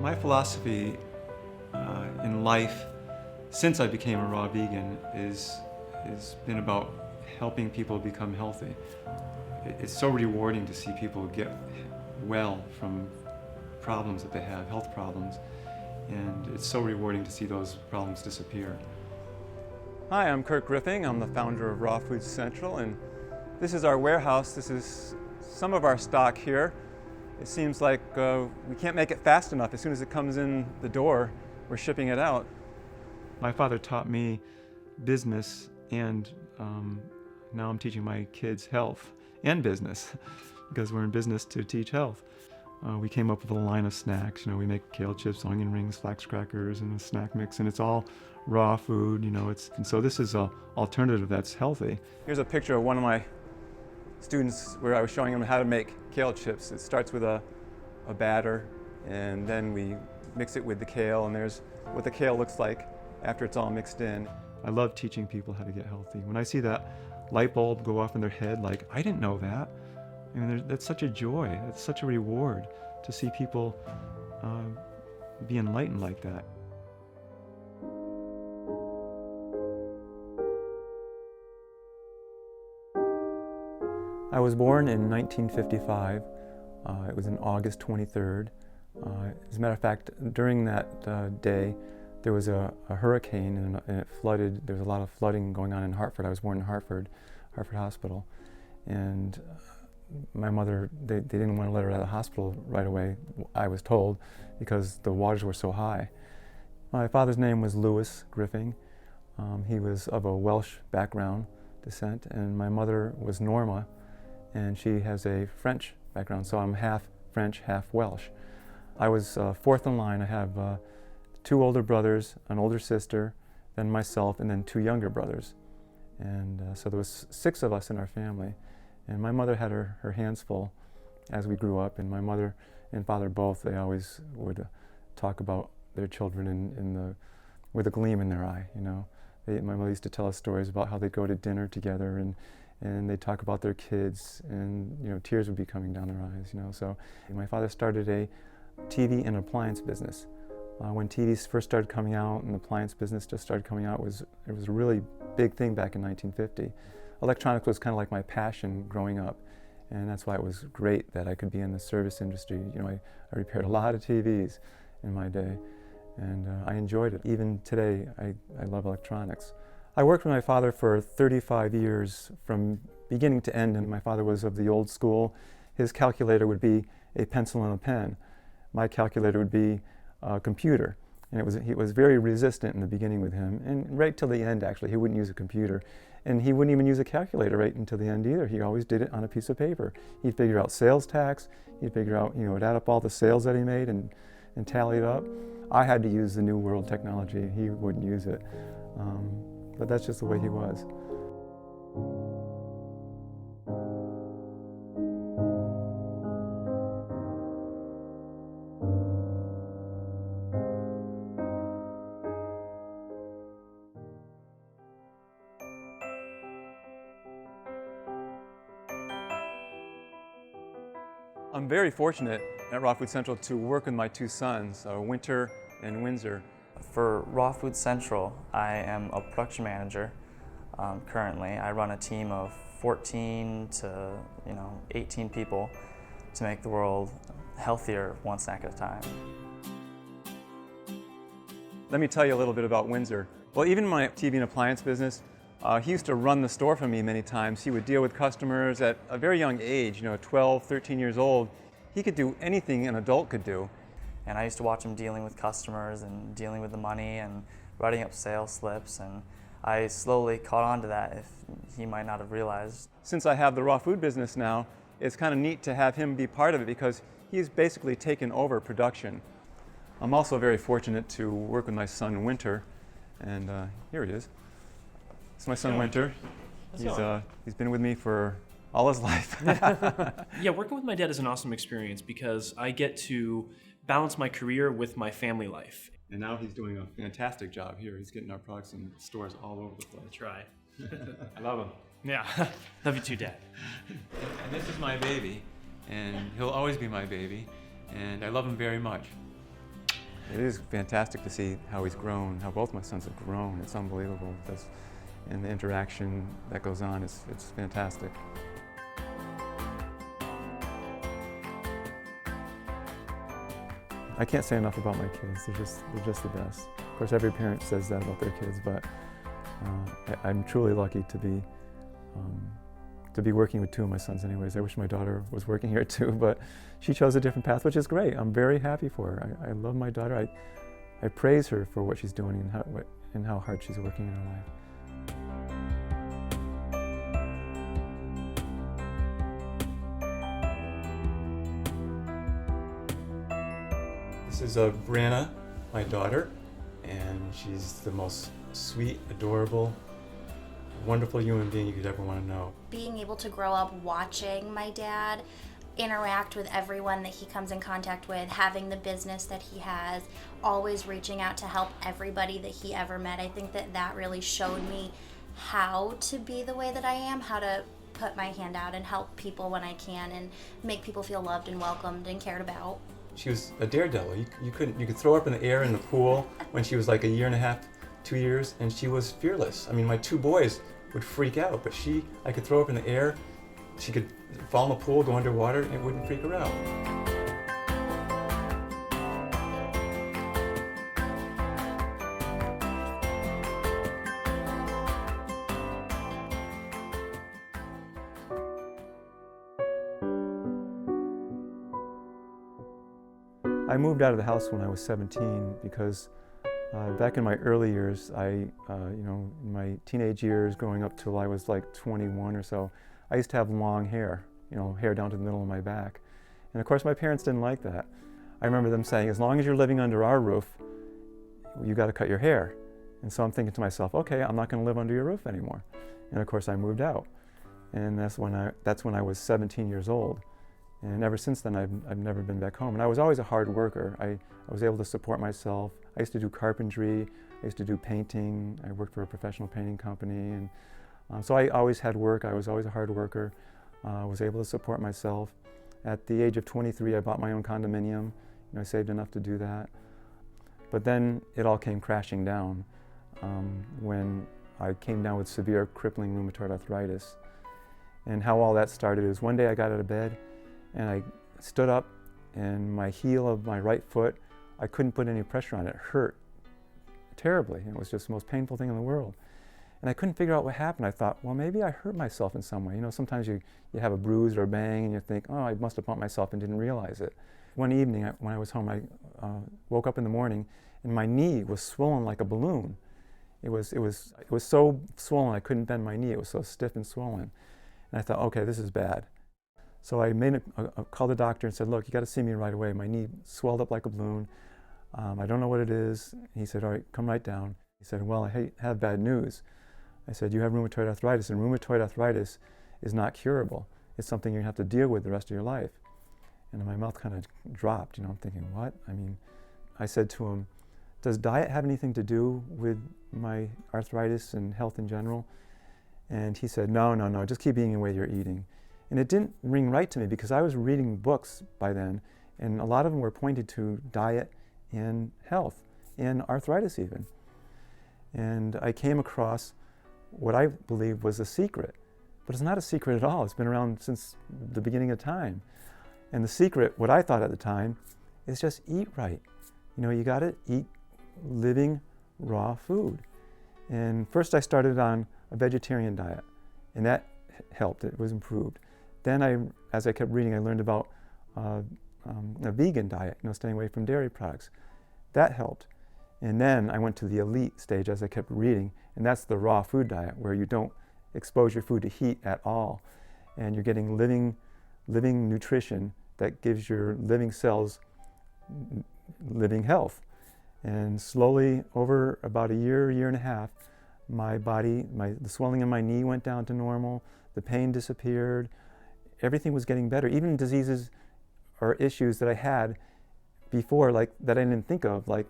My philosophy in life, since I became a raw vegan, is been about helping people become healthy. It's so rewarding to see people get well from problems that they have, health problems, and it's so rewarding to see those problems disappear. Hi, I'm Curt Griffin. I'm the founder of Raw Foods Central, and this is our warehouse. This is some of our stock here. It seems like we can't make it fast enough. As soon as it comes in the door, we're shipping it out. My father taught me business, and now I'm teaching my kids health and business because we're in business to teach health. We came up with a line of snacks. We make kale chips, onion rings, flax crackers, and a snack mix, and it's all raw food. And so this is an alternative that's healthy. Here's a picture of one of my students where I was showing them how to make kale chips. It starts with a batter, and then we mix it with the kale, and there's what the kale looks like after it's all mixed in. I love teaching people how to get healthy. When I see that light bulb go off in their head, like, I didn't know that. That's such a joy. It's such a reward to see people be enlightened like that. I was born in 1955. It was on August 23rd. As a matter of fact, during that day, there was a hurricane and it flooded. There was a lot of flooding going on in Hartford. I was born in Hartford Hospital. And my mother, they didn't want to let her out of the hospital right away, I was told, because the waters were so high. My father's name was Louis Griffin. He was of a Welsh background descent, and my mother was Norma, and she has a French background, so I'm half French, half Welsh. I was fourth in line. I have 2 older brothers, an older sister, then myself, and then 2 younger brothers. And so there was 6 of us in our family. And my mother had her hands full as we grew up, and my mother and father both, they always would talk about their children with a gleam in their eye, My mother used to tell us stories about how they'd go to dinner together, and they'd talk about their kids, and tears would be coming down their eyes, So my father started a TV and appliance business. When TVs first started coming out and the appliance business just started coming out, it was a really big thing back in 1950. Electronics was kind of like my passion growing up, and that's why it was great that I could be in the service industry. I repaired a lot of TVs in my day, and I enjoyed it. Even today, I love electronics. I worked with my father for 35 years from beginning to end, and my father was of the old school. His calculator would be a pencil and a pen. My calculator would be a computer, and he was very resistant in the beginning with him, and right till the end, actually, he wouldn't use a computer. And he wouldn't even use a calculator right until the end either. He always did it on a piece of paper. He'd figure out sales tax, he'd figure out, would add up all the sales that he made and tally it up. I had to use the new world technology. He wouldn't use it. But that's just the way he was. I'm very fortunate at Raw Food Central to work with my 2 sons, Winter and Windsor. For Raw Food Central, I am a production manager currently. I run a team of 14 to 18 people to make the world healthier one snack at a time. Let me tell you a little bit about Windsor. Well, even in my TV and appliance business, he used to run the store for me many times. He would deal with customers at a very young age, 12, 13 years old. He could do anything an adult could do. And I used to watch him dealing with customers and dealing with the money and writing up sales slips, and I slowly caught on to that if he might not have realized. Since I have the raw food business now, it's kind of neat to have him be part of it because he's basically taken over production. I'm also very fortunate to work with my son Winter, and here he is. It's my son Winter. He's been with me for all his life. Yeah, working with my dad is an awesome experience because I get to balance my career with my family life. And now he's doing a fantastic job here. He's getting our products in stores all over the place. That's right. I love him. Yeah, love you too, Dad. And this is my baby, and he'll always be my baby, and I love him very much. It is fantastic to see how he's grown, how both my sons have grown. It's unbelievable. And the interaction that goes on, it's fantastic. I can't say enough about my kids. They're just the best. Of course, every parent says that about their kids, but I'm truly lucky to be working with two of my sons anyways. I wish my daughter was working here too, but she chose a different path, which is great. I'm very happy for her. I love my daughter. I praise her for what she's doing and how hard she's working in her life. This is Brianna, my daughter, and she's the most sweet, adorable, wonderful human being you could ever want to know. Being able to grow up watching my dad interact with everyone that he comes in contact with, having the business that he has, always reaching out to help everybody that he ever met, I think that really showed me how to be the way that I am, how to put my hand out and help people when I can and make people feel loved and welcomed and cared about. She was a daredevil. You could throw her up in the air in the pool when she was like 1.5 years, 2 years, and she was fearless. I mean, my two boys would freak out, but I could throw her up in the air, she could fall in the pool, go underwater, and it wouldn't freak her out. I moved out of the house when I was 17 because back in my early years, in my teenage years, growing up till I was like 21 or so, I used to have long hair, hair down to the middle of my back. And of course, my parents didn't like that. I remember them saying, as long as you're living under our roof, you got to cut your hair. And so I'm thinking to myself, okay, I'm not going to live under your roof anymore. And of course, I moved out. And that's when I was 17 years old. And ever since then, I've never been back home. And I was always a hard worker. I was able to support myself. I used to do carpentry. I used to do painting. I worked for a professional painting company. And so I always had work. I was always a hard worker. I was able to support myself. At the age of 23, I bought my own condominium. I saved enough to do that. But then it all came crashing down when I came down with severe crippling rheumatoid arthritis. And how all that started is one day I got out of bed and I stood up, and my heel of my right foot, I couldn't put any pressure on it. It hurt terribly. It was just the most painful thing in the world. And I couldn't figure out what happened. I thought, well, maybe I hurt myself in some way. Sometimes you have a bruise or a bang and you think, oh, I must have bumped myself and didn't realize it. One evening when I was home, I woke up in the morning and my knee was swollen like a balloon. It was so swollen I couldn't bend my knee. It was so stiff and swollen. And I thought, okay, this is bad. So I called the doctor and said, look, you got to see me right away. My knee swelled up like a balloon. I don't know what it is. He said, all right, come right down. He said, well, I have bad news. I said, you have rheumatoid arthritis, and rheumatoid arthritis is not curable. It's something you have to deal with the rest of your life. And my mouth kind of dropped, I'm thinking, what? I said to him, does diet have anything to do with my arthritis and health in general? And he said, no, just keep eating the way you're eating. And it didn't ring right to me because I was reading books by then, and a lot of them were pointed to diet and health, and arthritis even. And I came across what I believe was a secret, but it's not a secret at all. It's been around since the beginning of time. And the secret, what I thought at the time, is just eat right. You got to eat living, raw food. And first I started on a vegetarian diet, and that helped. It was improved. Then as I kept reading, I learned about a vegan diet, staying away from dairy products. That helped. And then I went to the elite stage as I kept reading, and that's the raw food diet, where you don't expose your food to heat at all, and you're getting living nutrition that gives your living cells living health. And slowly, over about a year and a half, my body, the swelling in my knee went down to normal, the pain disappeared, everything was getting better. Even diseases or issues that I had before, like that I didn't think of, like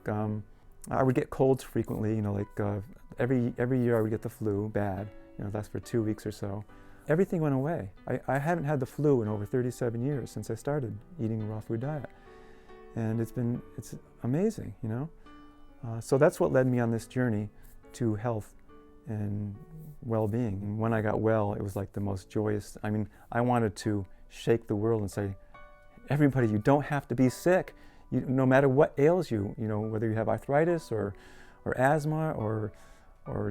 I would get colds frequently, every year I would get the flu bad, that's for 2 weeks or so. Everything went away. I haven't had the flu in over 37 years since I started eating a raw food diet. and it's amazing, you know. So that's what led me on this journey to health and well-being. And when I got well, it was like the most joyous. I mean, I wanted to shake the world and say, everybody, you don't have to be sick. No matter what ails you, you know, whether you have arthritis or asthma or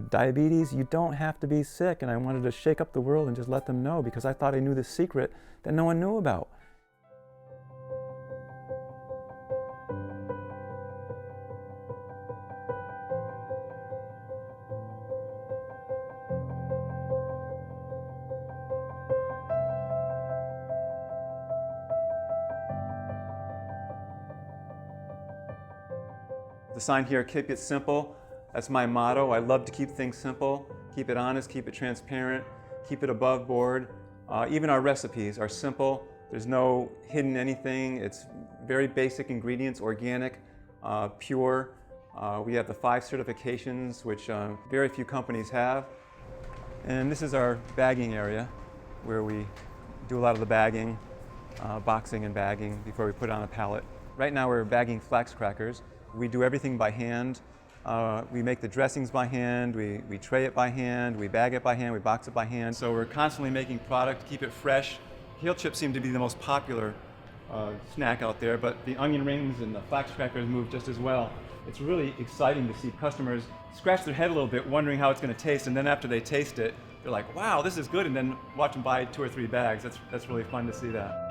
diabetes, you don't have to be sick. And I wanted to shake up the world and just let them know, because I thought I knew the secret that no one knew about. The sign here, keep it simple. That's my motto. I love to keep things simple, keep it honest, keep it transparent, keep it above board. Even our recipes are simple. There's no hidden anything. It's very basic ingredients, organic, pure. We have the 5 certifications, which very few companies have. And this is our bagging area, where we do a lot of the bagging, boxing and bagging before we put it on a pallet. Right now we're bagging flax crackers. We do everything by hand. We make the dressings by hand, we tray it by hand, we bag it by hand, we box it by hand. So we're constantly making product to keep it fresh. Heel chips seem to be the most popular snack out there, but the onion rings and the flax crackers move just as well. It's really exciting to see customers scratch their head a little bit wondering how it's going to taste, and then after they taste it, they're like, wow, this is good, and then watch them buy 2 or 3 bags. That's really fun to see that.